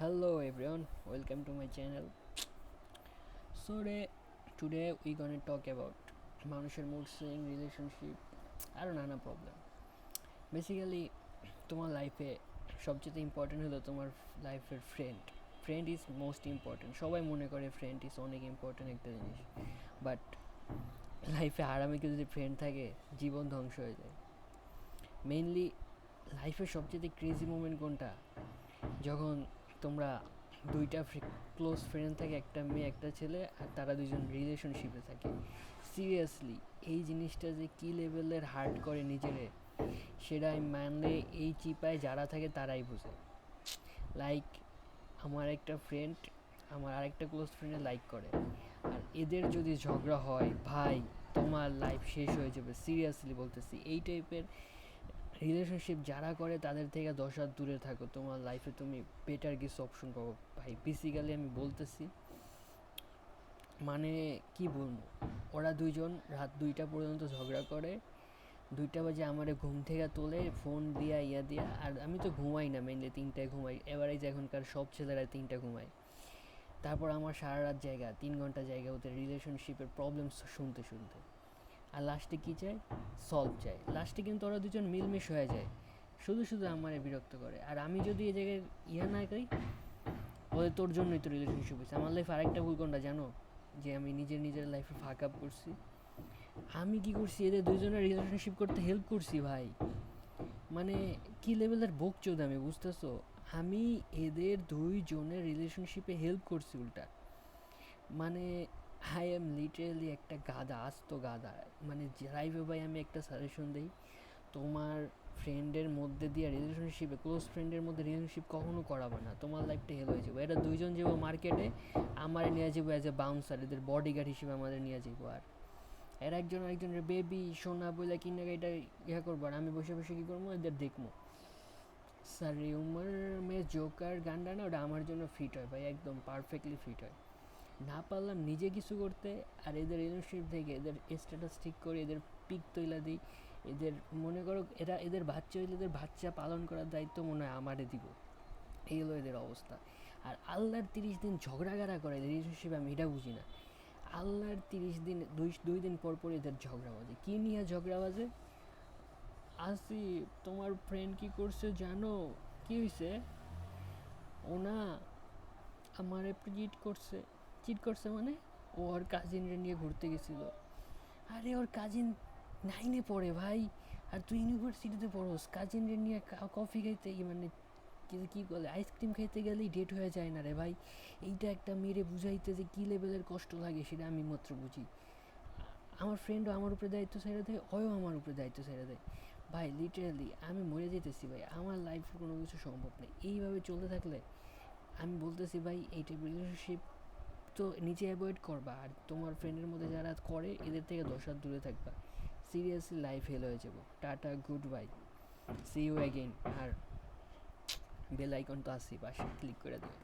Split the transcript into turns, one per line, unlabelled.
Hello everyone, welcome to my channel. Today we're gonna talk about মানুষের mood swing, relationship আরও নানা problem. Basically তোমার লাইফে সবচেয়ে ইম্পর্টেন্ট হলো তোমার লাইফের ফ্রেন্ড ইজ মোস্ট ইম্পর্টেন্ট। সবাই মনে করে ফ্রেন্ড ইজ অনেক ইম্পর্টেন্ট একটা জিনিস, বাট লাইফে আরামে যদি ফ্রেন্ড থাকে জীবন ধ্বংস হয়ে যায়। মেইনলি লাইফের সবচেয়ে ক্রেজি মোমেন্ট কোনটা? যখন তোমরা দুইটা ক্লোজ ফ্রেন্ড থাকে, একটা মেয়ে একটা ছেলে, আর তারা দুজন রিলেশনশিপে থাকে। সিরিয়াসলি এই জিনিসটা যে কী লেভেলের হার্ট করে নিজেরে, সেটা আমি মানলে এই চিপায় যারা থাকে তারাই বোঝে। লাইক আমার একটা ফ্রেন্ড আমার আরেকটা ক্লোজ ফ্রেন্ডে লাইক করে, আর এদের যদি ঝগড়া হয় ভাই তোমার লাইফ শেষ হয়ে যাবে। সিরিয়াসলি বলতেছি, এই টাইপের রিলেশনশিপ যারা করে তাদের থেকে 10 হাত দূরে থাকো, তোমার লাইফে তুমি বেটার কিছু অপশন পাবো। ভাই বেসিক্যালি আমি বলতেছি, মানে কি বলবো, ওরা দুইজন রাত 2টা পর্যন্ত ঝগড়া করে। 2টা বাজে আমারে ঘুম থেকে তোলে ফোন দিয়া দিয়া, আর আমি তো ঘুমাই না, মেনলি 3টায় ঘুমাই। এভারেজ এখনকার সব ছেলেরা 3টা ঘুমায়। তারপর আমার সারা রাত জায়গা, 3 ঘন্টা জায়গা ওদের রিলেশনশিপের প্রবলেম শুনতে শুনতে। আর লাস্টে কী চায়? সলভ চায়। লাস্টে কিন্তু ওরা দুজন মিলমিশ হয়ে যায়, শুধু শুধু আমারে বিরক্ত করে। আর আমি যদি এই জায়গায় না করি, বলে তোর জন্যই তো রিলেশনশিপ হয়েছে। আমার লাইফে আরেকটা ভুল কোনটা জানো? যে আমি নিজের লাইফে ফাক আপ করছি। আমি কি করছি, এদের দুইজনের রিলেশনশিপ করতে হেল্প করছি ভাই। মানে কি লেভেলের বকচোদ আমি, বুঝতেছো? আমি এদের দুইজনের রিলেশনশিপে হেল্প করছি উল্টা। মানে আই এম লিটারেলি একটা গাধা, আস্ত গাধা। মানে লাইফে ভাই আমি একটা সাজেশন দিই, তোমার ফ্রেন্ডের মধ্যে দিয়ে রিলেশনশিপে, ক্লোজ ফ্রেন্ডের মধ্যে রিলেশনশিপ কখনো করাবে না, তোমার লাইফটা হেল হয়ে যাবে। এরা দুইজন যাবো মার্কেটে, আমার নিয়ে যাবো অ্যাজ এ বাউন্সার, এদের বডিগার্ড হিসেবে আমাদের নিয়ে যাবো। আর এরা একজন আরেকজনের বেবি সোনা বলে কিনা এটা ইয়া করবো, আর আমি বসে বসে কী করবো, এদের দেখবো। সারি উমর মে জোকার গানটা না, ওটা আমার জন্য ফিট হয় ভাই, একদম পারফেক্টলি ফিট হয়। না পারলাম নিজে কিছু করতে, আর এদের রিলেশনশিপ থেকে এদের স্ট্যাটাস ঠিক করে এদের পিক তৈলা দিই। এদের মনে করো এদের বাচ্চা হইলে এদের বাচ্চা পালন করার দায়িত্ব মনে হয় আমারে দিব। এই হলো এদের অবস্থা। আর আল্লাহর 30 দিন ঝগড়াগাড়া করে রিলেশনশিপে, আমি এটা বুঝি না। আল্লাহর 30 দিন, দুই দিন পর পর এদের ঝগড়া বাজে। কী নিয়ে ঝগড়া বাজে? আসিফ তোমার ফ্রেন্ড কি করছে জানো? কি হয়েছে? ও না আমারে চিট করছে মানে ও ওর কাজিনরে নিয়ে ঘুরতে গেছিল। আরে ওর কাজিন 9-এ পড়ে ভাই, আর তুই ইউনিভার্সিটিতে পড়োস। কাজিনরে নিয়ে কফি খাইতে, মানে কী বলে, আইসক্রিম খাইতে গেলেই ডেট হয়ে যায় না রে ভাই। এইটা একটা মেরে বুঝাইতে যে কী লেভেলের কষ্ট লাগে সেটা আমি মাত্র বুঝি। আমার ফ্রেন্ডও আমার উপরে দায়িত্ব ছেড়ে দেয়, ওও আমার উপরে দায়িত্ব ছেড়ে দেয়। ভাই লিটারালি আমি মরে যেতেছি ভাই, আমার লাইফে কোনো কিছু সম্ভব নেই এইভাবে চলতে থাকলে। আমি বলতেছি ভাই, এই টাইপ রিলেশনশিপ তো নিজে অ্যাভয়েড করবা, আর তোমার ফ্রেন্ডের মধ্যে যারা করে এদের থেকে 10 হাত দূরে থাকবা। সিরিয়াসলি লাইফ হেল হয়ে যাবো। Tata, good bye, see you again. আর বেল আইকন তো আসি পাশে, ক্লিক করে দিও।